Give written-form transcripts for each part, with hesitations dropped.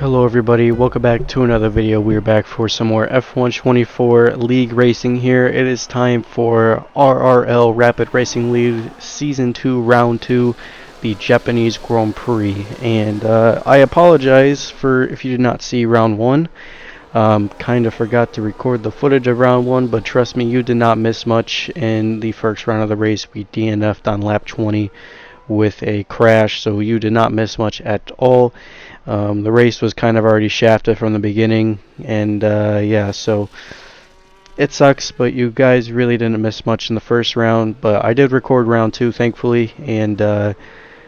Hello everybody, welcome back to another video. We're back for some more F124 League racing here. It is time for RRL Rapid Racing League Season 2 Round 2, the Japanese Grand Prix. And I apologize for if you did not see Round 1. Kind of forgot to record the footage of Round 1, but trust me, you did not miss much in the first round of the race. We DNF'd on lap 20 with a crash, so you did not miss much at all. The race was kind of already shafted from the beginning, and yeah, so it sucks, but you guys really didn't miss much in the first round. But I did record round 2, thankfully, and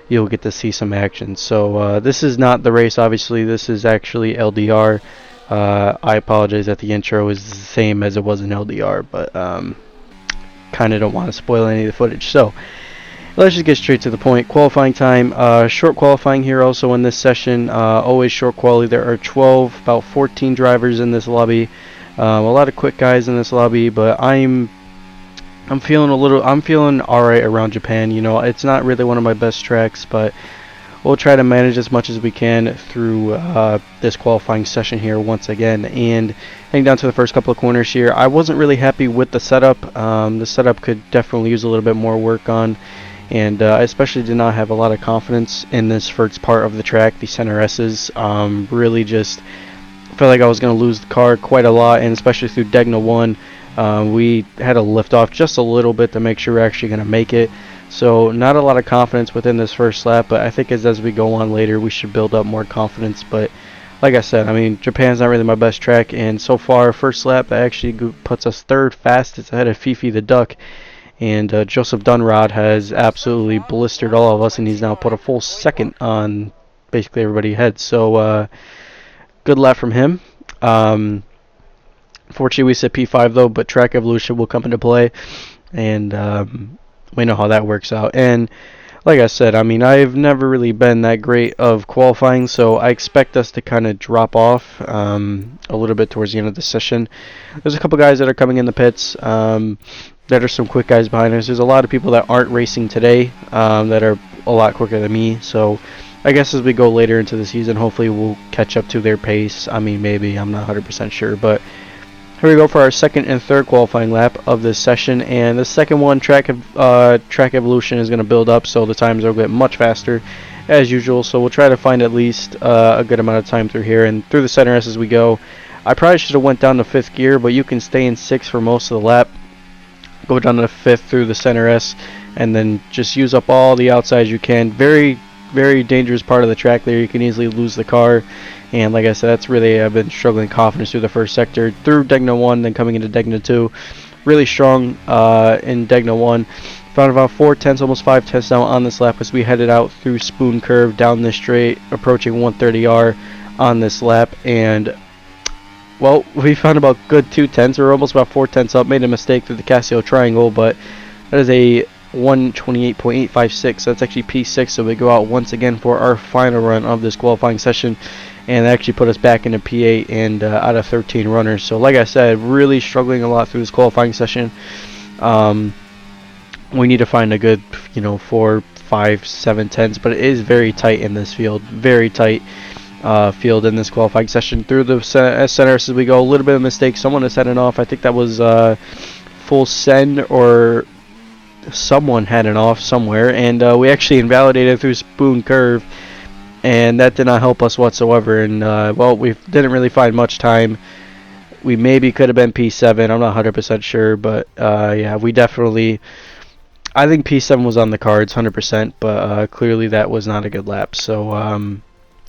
you'll get to see some action. So this is not the race, obviously. This is actually LDR. I apologize that the intro is the same as it was in LDR, but kind of don't want to spoil any of the footage. So let's just get straight to the point. Qualifying time, short qualifying here also in this session, always short quality. There are about 14 drivers in this lobby, a lot of quick guys in this lobby, but I'm feeling alright around Japan. You know, it's not really one of my best tracks, but we'll try to manage as much as we can through this qualifying session here once again. And heading down to the first couple of corners here, I wasn't really happy with the setup. The setup could definitely use a little bit more work on. And I especially did not have a lot of confidence in this first part of the track, the center S's. Really just felt like I was going to lose the car quite a lot, and especially through Degna 1. We had to lift off just a little bit to make sure we're actually going to make it. So not a lot of confidence within this first lap, but I think as we go on later, we should build up more confidence. But like I said, I mean, Japan's not really my best track, and so far, first lap, that actually puts us third fastest ahead of Fifi the Duck. And Joseph Dunrod has absolutely blistered all of us, and he's now put a full second on basically everybody ahead. So good lap from him. Fortunately, we said P5 though, but track evolution will come into play, and we know how that works out. And like I said, I mean, I've never really been that great of qualifying, so I expect us to kind of drop off a little bit towards the end of the session. There's a couple guys that are coming in the pits. There are some quick guys behind us. There's a lot of people that aren't racing today that are a lot quicker than me. So I guess as we go later into the season, hopefully we'll catch up to their pace. I mean, maybe. I'm not 100% sure. But here we go for our second and third qualifying lap of this session. And the second one, track evolution is going to build up, so the times will get much faster as usual. So we'll try to find at least a good amount of time through here. And through the center S as we go. I probably should have went down to 5th gear, but you can stay in 6th for most of the lap. Go down to 5th through the center S, and then just use up all the outsides you can. Very, very dangerous part of the track there. You can easily lose the car, and like I said, that's really, I've been struggling confidence through the first sector, through Degna 1, then coming into Degna 2. Really strong in Degna 1. Found about 4/10, almost 5/10 now on this lap as we headed out through Spoon Curve down this straight, approaching 130R on this lap, and well, we found about good 2/10. We're almost about 4/10 up. Made a mistake through the Casio Triangle, but that is a 128.856. That's actually P6, so we go out once again for our final run of this qualifying session, and that actually put us back into P8 and out of 13 runners. So like I said, really struggling a lot through this qualifying session. We need to find a good, 4, 5, 7 tenths, but it is very tight in this field. Very tight. Field in this qualifying session through the center as we go. A little bit of a mistake. Someone is heading off. I think that was full send, or someone had it off somewhere, and we actually invalidated through Spoon Curve, and that did not help us whatsoever. And well, we didn't really find much time. We maybe could have been P7. I'm not 100% sure, but yeah, we definitely. I think P7 was on the cards 100%, but clearly that was not a good lap. So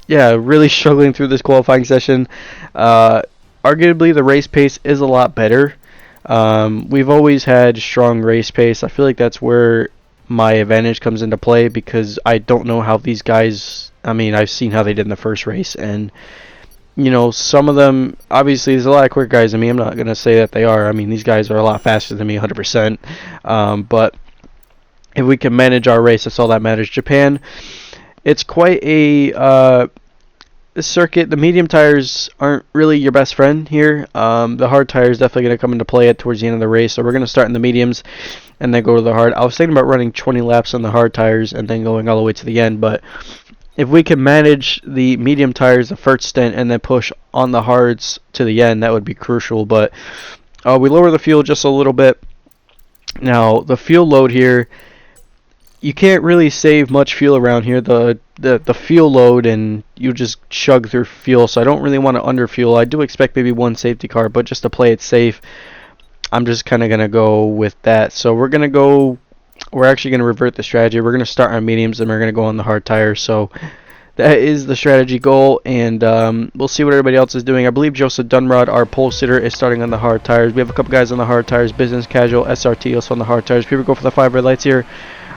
yeah, really struggling through this qualifying session. Arguably, the race pace is a lot better. We've always had strong race pace. I feel like that's where my advantage comes into play, because I don't know how these guys... I mean, I've seen how they did in the first race, and, some of them... Obviously, there's a lot of quick guys. I mean, I'm not going to say that they are. I mean, these guys are a lot faster than me, 100%. But if we can manage our race, that's all that matters. Japan... It's quite a circuit. The medium tires aren't really your best friend here. The hard tires definitely going to come into play towards the end of the race. So we're going to start in the mediums and then go to the hard. I was thinking about running 20 laps on the hard tires and then going all the way to the end, but if we can manage the medium tires the first stint and then push on the hards to the end, that would be crucial. But we lower the fuel just a little bit. Now, the fuel load here, you can't really save much fuel around here. The fuel load, and you just chug through fuel, so I don't really want to underfuel. I do expect maybe one safety car, but just to play it safe, I'm just kind of going to go with that. So we're actually going to revert the strategy. We're going to start on mediums, and we're going to go on the hard tires. So that is the strategy goal, and we'll see what everybody else is doing. I believe Joseph Dunrod, our pole sitter, is starting on the hard tires. We have a couple guys on the hard tires, business casual, SRT also on the hard tires. People go for the 5 red lights here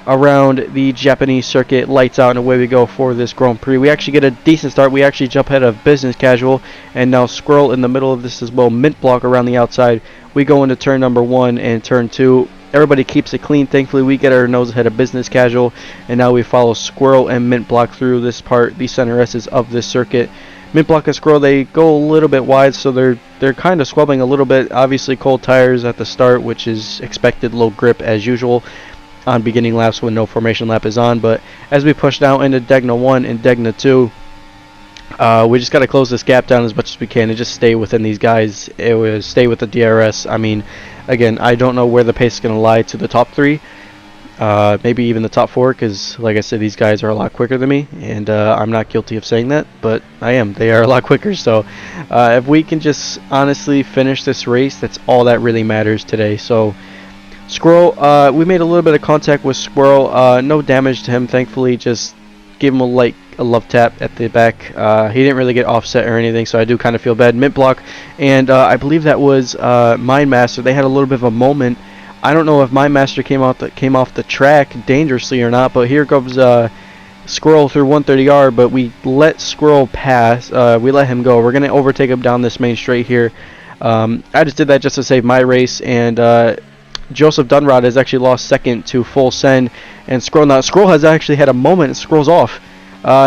around the Japanese circuit. Lights out, and away we go for this Grand Prix. We actually get a decent start. We actually jump ahead of business casual, and now Squirrel in the middle of this as well. Mint block around the outside. We go into turn number 1 and turn 2. Everybody keeps it clean. Thankfully, we get our nose ahead of business casual, and now we follow Squirrel and Mint block through this part, the center S's of this circuit. Mint block and Squirrel, they go a little bit wide, so they're kind of squabbling a little bit. Obviously, cold tires at the start, which is expected. Low grip as usual on beginning laps when no formation lap is on. But as we push down into Degna 1 and Degna 2, we just got to close this gap down as much as we can and just stay within these guys. It was stay with the DRS. I mean, again, I don't know where the pace is going to lie to the top 3. Maybe even the top 4, because like I said, these guys are a lot quicker than me, and I'm not guilty of saying that, but I am. They are a lot quicker. So if we can just honestly finish this race, that's all that really matters today. So Squirrel, we made a little bit of contact with Squirrel. No damage to him, thankfully. Just gave him a love tap at the back. He didn't really get offset or anything, so I do kind of feel bad. Mint block, and I believe that was Mind Master. They had a little bit of a moment. I don't know if Mind Master came off the track dangerously or not, but here comes Squirrel through 130R, but we let Squirrel pass. We let him go. We're going to overtake him down this main straight here. I just did that just to save my race, and Joseph Dunrod has actually lost second to Full Send, and Squirrel has actually had a moment. Squirrel's off.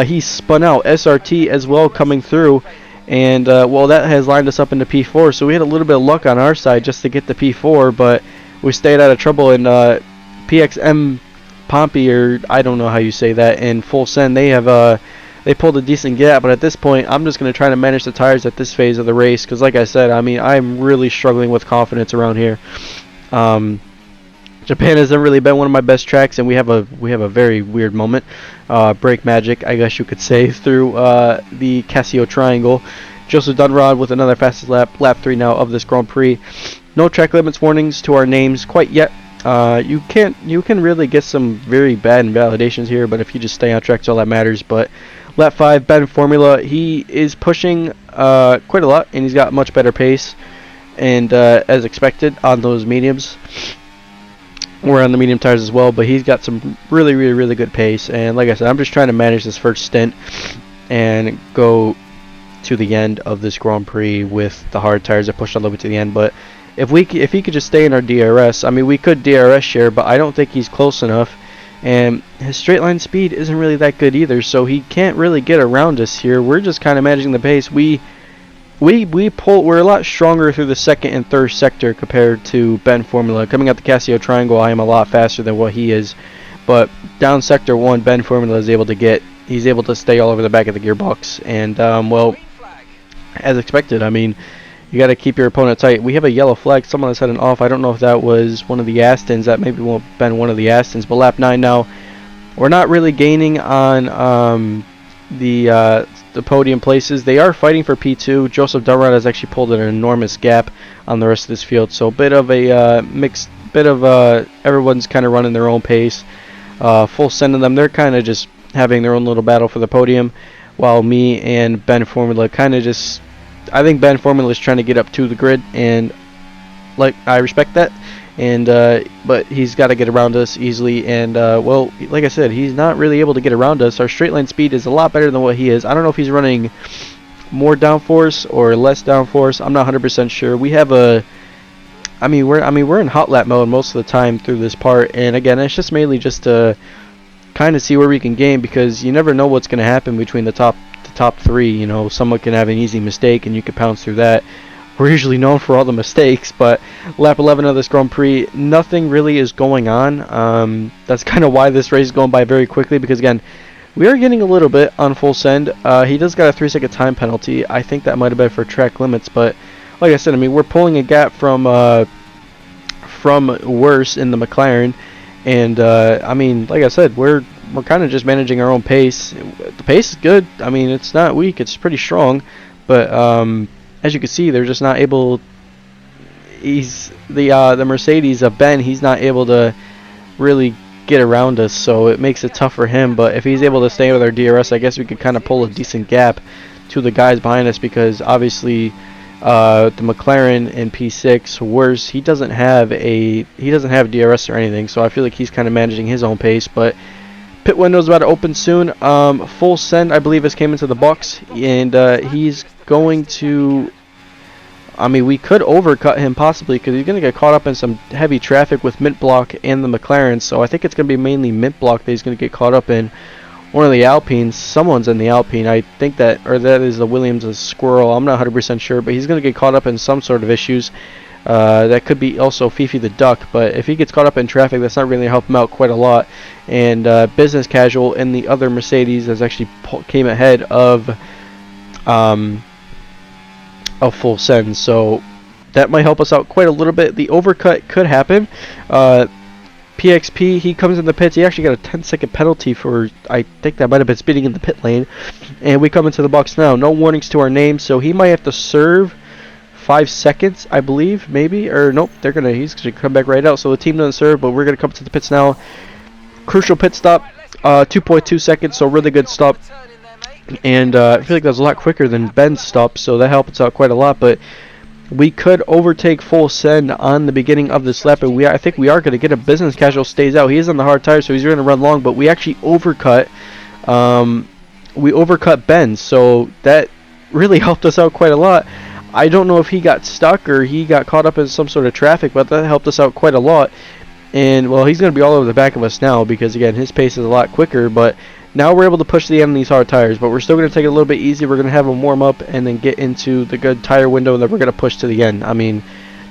He spun out. SRT as well coming through, and well, that has lined us up into P4, so we had a little bit of luck on our side just to get the P4, but we stayed out of trouble. And PXM Pompey, or I don't know how you say that, and Full Send, they pulled a decent gap, but at this point I'm just going to try to manage the tires at this phase of the race, because like I said, I mean, I'm really struggling with confidence around here. Japan hasn't really been one of my best tracks, and we have a very weird moment, brake magic, I guess you could say, through the Casio Triangle. Joseph Dunrod with another fastest lap 3 now of this Grand Prix. No track limits warnings to our names quite yet. You can really get some very bad invalidations here, but if you just stay on track, it's all that matters. But lap 5, Ben Formula, he is pushing quite a lot, and he's got much better pace, and as expected on those mediums. We're on the medium tires as well, but he's got some really good pace. And like I said, I'm just trying to manage this first stint and go to the end of this Grand Prix with the hard tires. I pushed all the way to the end, but if he could just stay in our DRS, I mean, we could DRS share, but I don't think he's close enough, and his straight line speed isn't really that good either, so he can't really get around us here. We're just kind of managing the pace. We're a lot stronger through the second and third sector compared to Ben Formula. Coming out the Casio Triangle, I am a lot faster than what he is, but down sector 1, Ben Formula is able to stay all over the back of the gearbox, and well, as expected, I mean, you got to keep your opponent tight. We have a yellow flag. Someone has had an off. I don't know if that was one of the Astons. That maybe won't have been one of the Astons. But lap 9 now, we're not really gaining on the podium places. They are fighting for P2. Joseph Dunrod has actually pulled an enormous gap on the rest of this field. So a bit of a everyone's kind of running their own pace. Full Send of them, they're kind of just having their own little battle for the podium, while me and Ben Formula kind of just, I think Ben Formula is trying to get up to the grid, and like, I respect that, and but he's got to get around us easily, and well, like I said, he's not really able to get around us. Our straight line speed is a lot better than what he is. I don't know if he's running more downforce or less downforce. I'm not 100% sure. We have we're in hot lap mode most of the time through this part, and again, it's just mainly just to kind of see where we can gain, because you never know what's going to happen between the top 3. You know, someone can have an easy mistake and you can pounce through that. We're usually known for all the mistakes, but lap 11 of this Grand Prix, nothing really is going on. That's kind of why this race is going by very quickly, because again, We are getting a little bit on full send. He does got a 3-second time penalty. I think that might have been for track limits, but like I said, I mean, we're pulling a gap from worse in the McLaren, and I mean, like I said, we're kind of just managing our own pace. The pace is good. I mean, it's not weak. It's pretty strong, but as you can see, they're just not able. He's the Mercedes of Ben. He's not able to really get around us, so it makes it tough for him. But if he's able to stay with our DRS, I guess we could kind of pull a decent gap to the guys behind us, because obviously the McLaren in P6 worse, he doesn't have DRS or anything, so I feel like he's kind of managing his own pace. But pit window's about to open soon. Full send, I believe, has came into the box, and he's going to, I mean, we could overcut him possibly, because he's going to get caught up in some heavy traffic with Mint Block and the McLaren. So I think it's going to be mainly Mint Block that he's going to get caught up in. One of the Alpines, someone's in the Alpine. I think that, or that is the Williams' Squirrel. I'm not 100% sure, but he's going to get caught up in some sort of issues. That could be also Fifi the Duck, but if he gets caught up in traffic, that's not really going to help him out quite a lot. And Business Casual in the other Mercedes has actually came ahead of full send, so that might help us out quite a little bit. The overcut could happen. PXP, he comes in the pits. He actually got a 10-second penalty for, I think that might have been speeding in the pit lane. And we come into the box now. No warnings to our name, so he might have to serve 5 seconds, I believe, maybe. Or nope, he's gonna come back right out. So the team doesn't serve, but we're gonna come to the pits now. Crucial pit stop, 2.2 seconds, so really good stop. And I feel like that was a lot quicker than Ben's stop, so that helped us out quite a lot. But we could overtake full send on the beginning of this lap, and I think we are going to get a Business Casual stays out. He is on the hard tire, so he's going to run long, but we actually overcut. We overcut Ben, so that really helped us out quite a lot. I don't know if he got stuck or he got caught up in some sort of traffic, but that helped us out quite a lot. And well, he's going to be all over the back of us now, because again, his pace is a lot quicker, but now we're able to push the end of these hard tires, but we're still going to take it a little bit easy. We're going to have them warm up and then get into the good tire window, and then we're going to push to the end. I mean,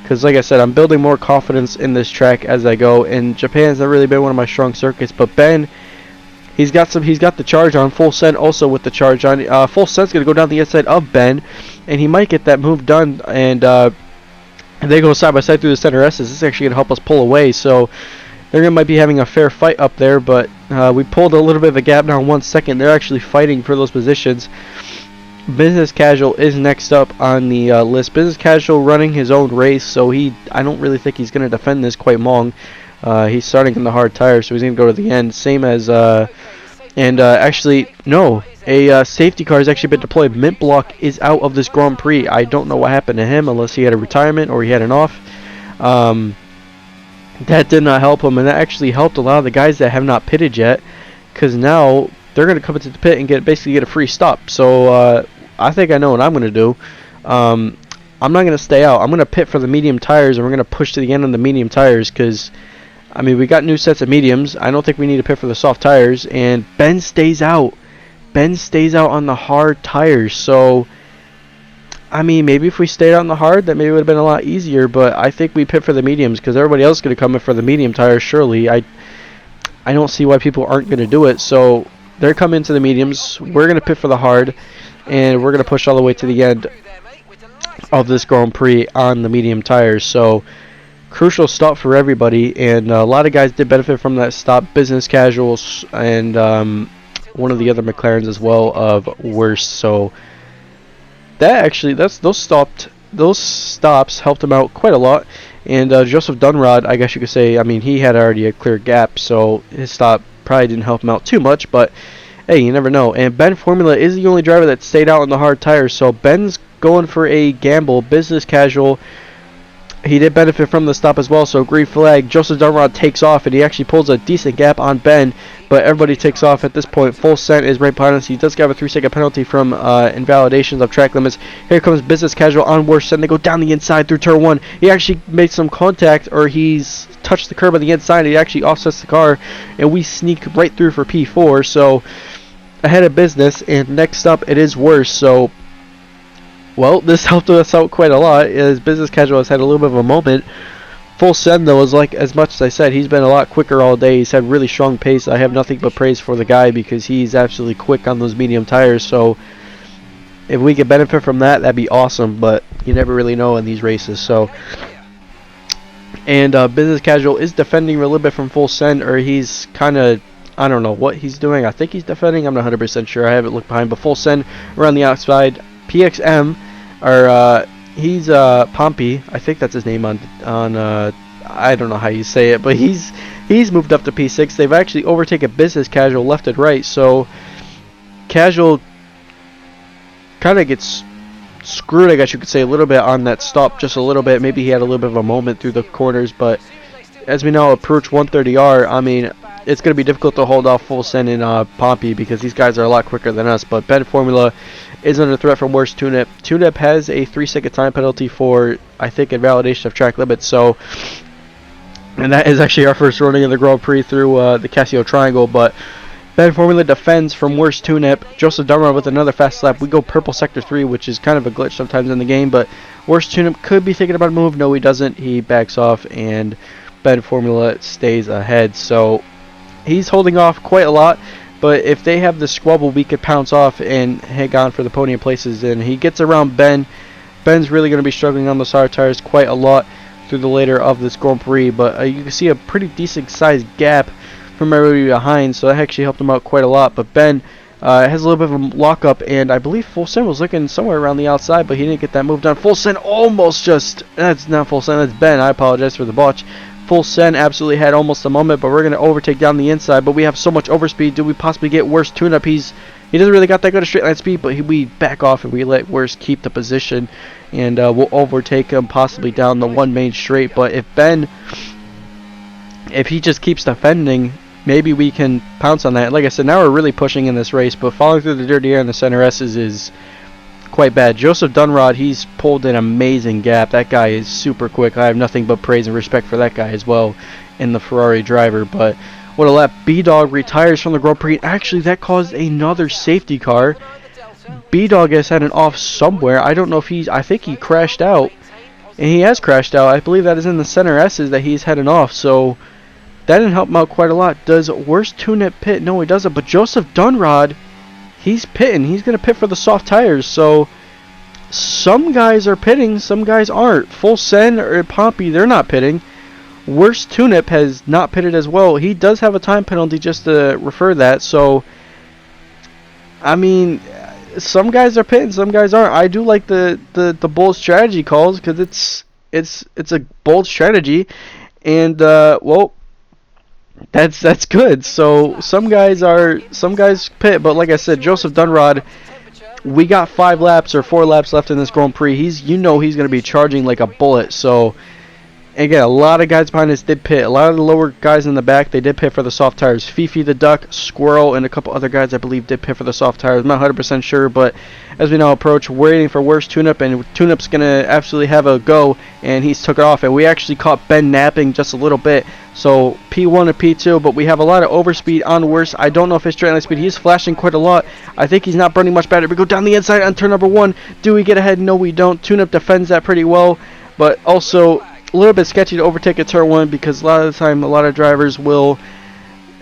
because like I said, I'm building more confidence in this track as I go, and Japan's not really been one of my strong circuits, but Ben, he's got the charge on. Full send also with the charge on. Full send's going to go down the inside of Ben, and he might get that move done, and they go side by side through the center S's. This is actually going to help us pull away, so they're might be having a fair fight up there, but we pulled a little bit of a gap now in 1 second. They're actually fighting for those positions. Business Casual is next up on the list. Business Casual running his own race, so I don't really think he's going to defend this quite long. He's starting in the hard tire, so he's going to go to the end. Same as, actually, no. A safety car has actually been deployed. Mint Block is out of this Grand Prix. I don't know what happened to him, unless he had a retirement or he had an off. That did not help him, and that actually helped a lot of the guys that have not pitted yet, because now they're going to come into the pit and basically get a free stop. So I think I know what I'm going to do. I'm not going to stay out. I'm going to pit for the medium tires, and we're going to push to the end on the medium tires, because I mean, we got new sets of mediums. I don't think we need to pit for the soft tires, and Ben stays out. Ben stays out on the hard tires, so I mean, maybe if we stayed on the hard, that maybe would have been a lot easier, but I think we pit for the mediums, because everybody else is going to come in for the medium tires, surely. I don't see why people aren't going to do it, so they're coming to the mediums. We're going to pit for the hard, and we're going to push all the way to the end of this Grand Prix on the medium tires. So, crucial stop for everybody, and a lot of guys did benefit from that stop. Business Casuals and one of the other McLarens as well of worse, so those stops helped him out quite a lot. And Joseph Dunrod, I guess you could say, I mean, he had already a clear gap, so his stop probably didn't help him out too much, but hey, you never know. And Ben Formula is the only driver that stayed out on the hard tires, so Ben's going for a gamble. Business Casual, he did benefit from the stop as well, so green flag. Joseph Dunrod takes off, and he actually pulls a decent gap on Ben, but everybody takes off at this point. Full send is right behind us. He does have a 3-second penalty from invalidations of track limits. Here comes Business Casual on worst send. They go down the inside through turn 1. He actually made some contact, or he's touched the curb on the inside. He actually offsets the car, and we sneak right through for P4, so ahead of Business. And next up, it is worse, so well, this helped us out quite a lot, as Business Casual has had a little bit of a moment. Full Send, though, is like, as much as I said, he's been a lot quicker all day. He's had really strong pace. I have nothing but praise for the guy because he's absolutely quick on those medium tires. So if we could benefit from that, that'd be awesome. But you never really know in these races. So, and Business Casual is defending a little bit from Full Send, or he's kind of, I don't know what he's doing. I think he's defending. I'm not 100% sure. I haven't looked behind. But Full Send around the outside. PXM, or he's Pompey. I think that's his name on I don't know how you say it, but he's moved up to P6. They've actually overtaken Business Casual left and right. So Casual kind of gets screwed, I guess you could say, a little bit on that stop, just a little bit. Maybe he had a little bit of a moment through the corners, but as we now approach 130R, I mean, it's going to be difficult to hold off Full Send and Pompey because these guys are a lot quicker than us. But Ben Formula is under threat from worst tune-up. Tune-up has a 3-second time penalty for, I think, invalidation of track limits. So, and that is actually our first running in the Grand Prix through the Casio Triangle. But Ben Formula defends from worst tune-up. Joseph Dunrod with another fast lap. We go purple sector 3, which is kind of a glitch sometimes in the game. But worst tune-up could be thinking about a move. No, he doesn't. He backs off, and Ben Formula stays ahead. So he's holding off quite a lot. But if they have the squabble, we could pounce off and hang on for the podium places. And he gets around Ben. Ben's really going to be struggling on those hard tires quite a lot through the later of this Grand Prix. But you can see a pretty decent sized gap from everybody behind. So that actually helped him out quite a lot. But Ben has a little bit of a lockup. And I believe Full Send was looking somewhere around the outside, but he didn't get that move done. Full Send almost just... That's not Full Send, that's Ben. I apologize for the botch. Full Send absolutely had almost a moment, but we're going to overtake down the inside. But we have so much overspeed. Do we possibly get Worst tune-up? He doesn't really got that good of straight line speed, but we back off and we let Worst keep the position. And we'll overtake him possibly down the one main straight. But if he just keeps defending, maybe we can pounce on that. Like I said, now we're really pushing in this race, but falling through the dirty air in the center S's is quite bad. Joseph Dunrod, he's pulled an amazing gap. That guy is super quick. I have nothing but praise and respect for that guy as well in the Ferrari driver. But what a lap. B-Dog retires from the Grand Prix. Actually, that caused another safety car. B-Dog has had an off somewhere. I don't know if I think he crashed out. And he has crashed out. I believe that is in the center S's that he's had an off. So that didn't help him out quite a lot. Does Worst tune-up pit? No, he doesn't. But Joseph Dunrod, he's pitting. He's going to pit for the soft tires. So some guys are pitting, some guys aren't. Full Send or Pompey, they're not pitting. Worst tune-up has not pitted as well. He does have a time penalty, just to refer that. So, I mean, some guys are pitting, some guys aren't. I do like the bold strategy calls because it's a bold strategy, and well, that's good. So some guys pit, but like I said, Joseph Dunrod, we got 5 laps or 4 laps left in this Grand Prix. He's going to be charging like a bullet. So again, a lot of guys behind us did pit. A lot of the lower guys in the back, they did pit for the soft tires. Fifi the Duck, Squirrel, and a couple other guys, I believe, did pit for the soft tires. I'm not 100% sure, but as we now approach, we're waiting for Worst tune-up, and tune-up's going to absolutely have a go, and he's took it off. And we actually caught Ben napping just a little bit. So P1 and P2, but we have a lot of overspeed on Worst. I don't know if his straight line speed, he's flashing quite a lot. I think he's not burning much battery. We go down the inside on turn number 1. Do we get ahead? No, we don't. Tune-up defends that pretty well, but also a little bit sketchy to overtake at turn 1 because a lot of the time a lot of drivers will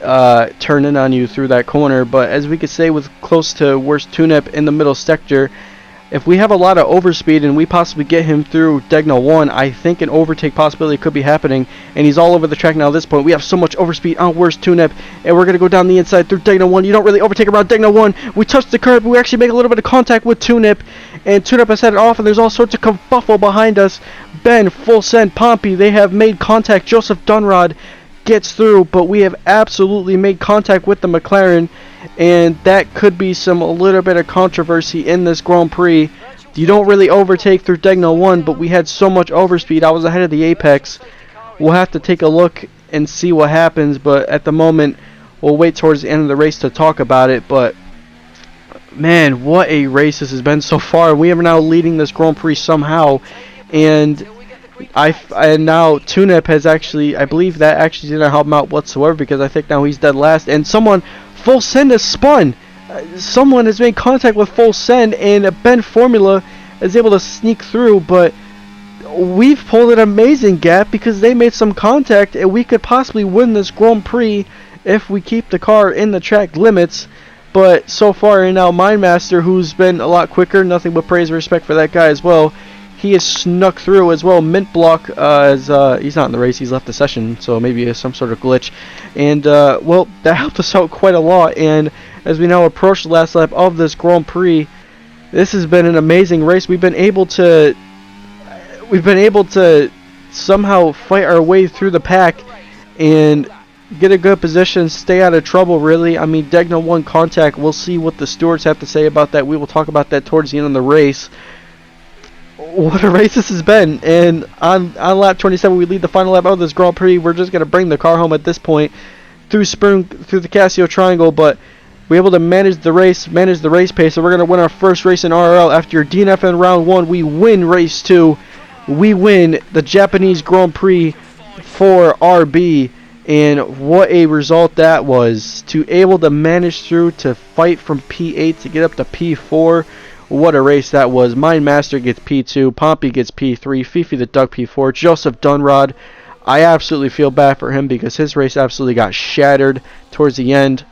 turn in on you through that corner. But as we could say, with close to Worst tune-up in the middle sector, if we have a lot of overspeed and we possibly get him through Degna 1, I think an overtake possibility could be happening. And he's all over the track now at this point. We have so much overspeed on Worst tune-up, and we're going to go down the inside through Degna 1. You don't really overtake around Degna 1. We touch the curb. We actually make a little bit of contact with tune-up, and tune-up has set it off, and there's all sorts of kerfuffle behind us. Ben, Full Send, Pompey, they have made contact. Joseph Dunrod gets through, but we have absolutely made contact with the McLaren, and that could be a little bit of controversy in this Grand Prix. You don't really overtake through Degna 1, but we had so much overspeed. I was ahead of the apex. We'll have to take a look and see what happens, but at the moment, we'll wait towards the end of the race to talk about it. But man, what a race this has been so far. We are now leading this Grand Prix somehow, and now Tune-Up has actually, I believe that actually didn't help him out whatsoever, because I think now he's dead last, and Full Send has spun. Someone has made contact with Full Send, and Ben Formula is able to sneak through, but we've pulled an amazing gap because they made some contact, and we could possibly win this Grand Prix if we keep the car in the track limits. But so far, and now Mindmaster, who's been a lot quicker, nothing but praise and respect for that guy as well. He has snuck through as well. Mint Block, he's not in the race, he's left the session, so maybe it's some sort of glitch. And, well, that helped us out quite a lot. And as we now approach the last lap of this Grand Prix, this has been an amazing race. We've been able to somehow fight our way through the pack and get a good position, stay out of trouble, really. I mean, Degna won contact. We'll see what the stewards have to say about that. We will talk about that towards the end of the race. What a race this has been. And on lap 27, we lead the final lap of this Grand Prix. We're just going to bring the car home at this point through the Casio Triangle, but we're able to manage the race pace. So we're going to win our first race in RRL. After DNF in round 1, we win race 2. We win the Japanese Grand Prix for RB. And what a result that was, to able to manage through to fight from P8 to get up to P4. What a race that was. Mindmaster gets P2, Pompey gets P3, Fifi the Duck P4, Joseph Dunrod, I absolutely feel bad for him because his race absolutely got shattered towards the end.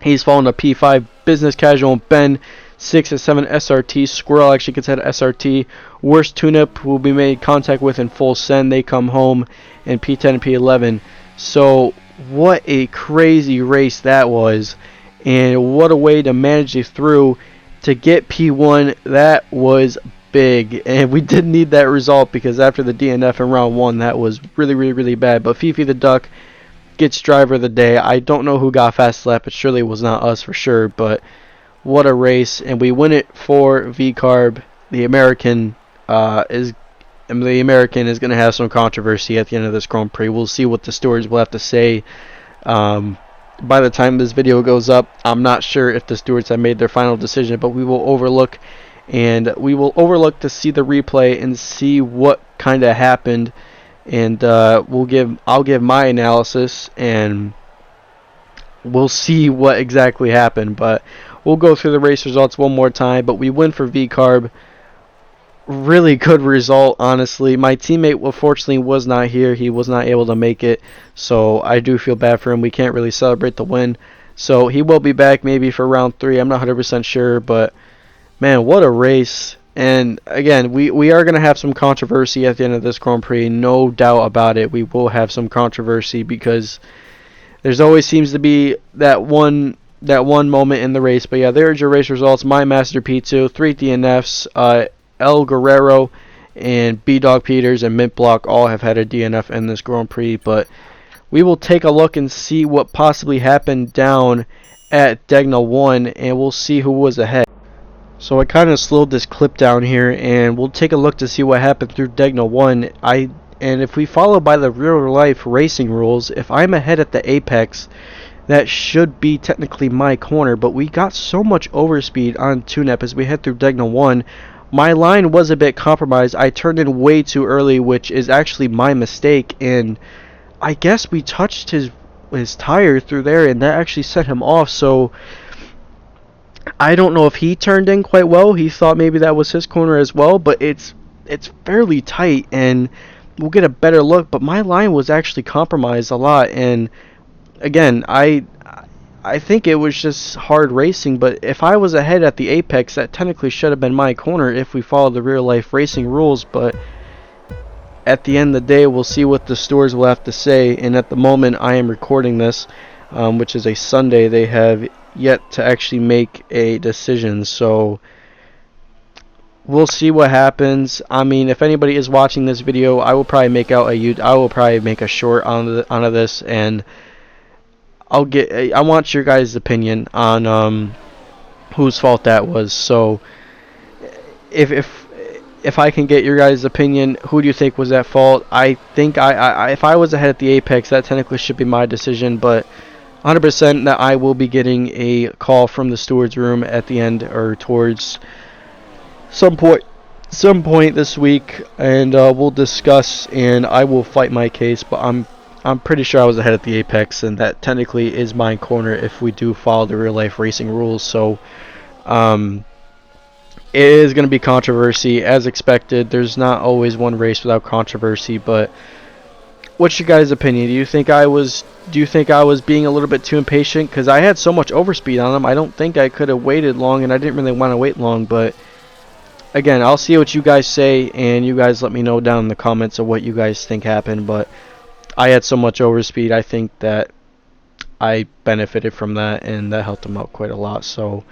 He's fallen to P5, Business Casual, Ben 6 and 7 SRT. Squirrel actually gets out of SRT. Worst tune-up will be made contact with in full send. They come home in P10 and P11. So what a crazy race that was, and what a way to manage it through to get P1. That was big, and we did need that result because after the DNF in round 1, that was really bad. But Fifi the Duck gets driver of the day. I don't know who got fast lap. It surely was not us for sure, but what a race, and we win it for VCarb. The American is going to have some controversy at the end of this Grand Prix. We'll see what the stewards will have to say. By the time this video goes up, I'm not sure if the stewards have made their final decision, but we will overlook to see the replay and see what kind of happened, and I'll give my analysis, and we'll see what exactly happened. But we'll go through the race results one more time. But we win for VCarb. Really good result, honestly. My teammate, unfortunately, was not here. He was not able to make it, so I do feel bad for him. We can't really celebrate the win, so he will be back maybe for round 3. I'm not 100% sure, but man, what a race. And again, we are going to have some controversy at the end of this Grand Prix, no doubt about it. We will have some controversy because there's always seems to be that one moment in the race. But yeah, there's your race results. My Master P2, 3 DNFs, El Guerrero and B-Dog Peters and Mint Block all have had a DNF in this Grand Prix, but we will take a look and see what possibly happened down at Degna 1, and we'll see who was ahead. So I kind of slowed this clip down here, and we'll take a look to see what happened through Degna 1. And if we follow by the real-life racing rules, if I'm ahead at the apex, that should be technically my corner, but we got so much overspeed on tune-up as we head through Degna 1. My line was a bit compromised. I turned in way too early, which is actually my mistake, and I guess we touched his tire through there, and that actually set him off. So I don't know if he turned in quite well. He thought maybe that was his corner as well, but it's fairly tight, and we'll get a better look. But my line was actually compromised a lot, and again, I think it was just hard racing, but if I was ahead at the apex, that technically should have been my corner if we followed the real-life racing rules. But at the end of the day, we'll see what the stewards will have to say. And at the moment I am recording this, which is a Sunday, they have yet to actually make a decision. So we'll see what happens. I mean, if anybody is watching this video, I will probably make a short on this, and I want your guys' opinion on whose fault that was. So if I can get your guys' opinion, who do you think was at fault? I think if I was ahead at the apex, that technically should be my decision, but 100% that I will be getting a call from the stewards room at the end or towards some point this week, and we'll discuss, and I will fight my case. But I'm pretty sure I was ahead at the apex, and that technically is my corner if we do follow the real life racing rules. So it is going to be controversy as expected. There's not always one race without controversy, but what's your guys' opinion? Do you think I was being a little bit too impatient cuz I had so much overspeed on them? I don't think I could have waited long, and I didn't really want to wait long, but again, I'll see what you guys say, and you guys let me know down in the comments of what you guys think happened, but I had so much overspeed. I think that I benefited from that, and that helped them out quite a lot. So,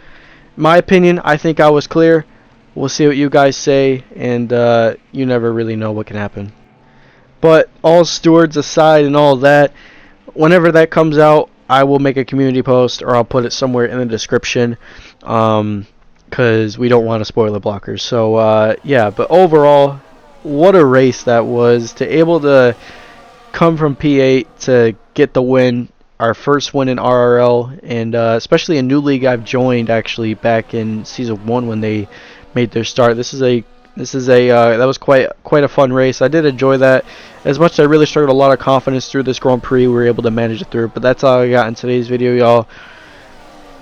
in my opinion, I think I was clear. We'll see what you guys say, and you never really know what can happen. But all stewards aside and all that, whenever that comes out, I will make a community post, or I'll put it somewhere in the description, because we don't want to spoiler blockers. So yeah, but overall, what a race that was, to able to come from P8 to get the win, our first win in RRL, and especially a new league I've joined actually back in season 1 when they made their start. This is a that was quite a fun race. I did enjoy that. As much as I really struggled a lot of confidence through this Grand Prix, we were able to manage it through. But that's all I got in today's video, y'all.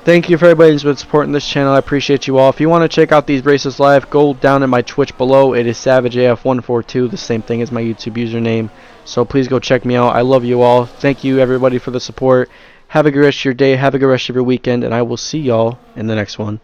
Thank you for everybody who's been supporting this channel. I appreciate you all. If you want to check out these races live, go down in my Twitch below. It is SavageAF142, the same thing as my YouTube username. So please go check me out. I love you all. Thank you everybody for the support. Have a good rest of your day. Have a good rest of your weekend, and I will see y'all in the next one.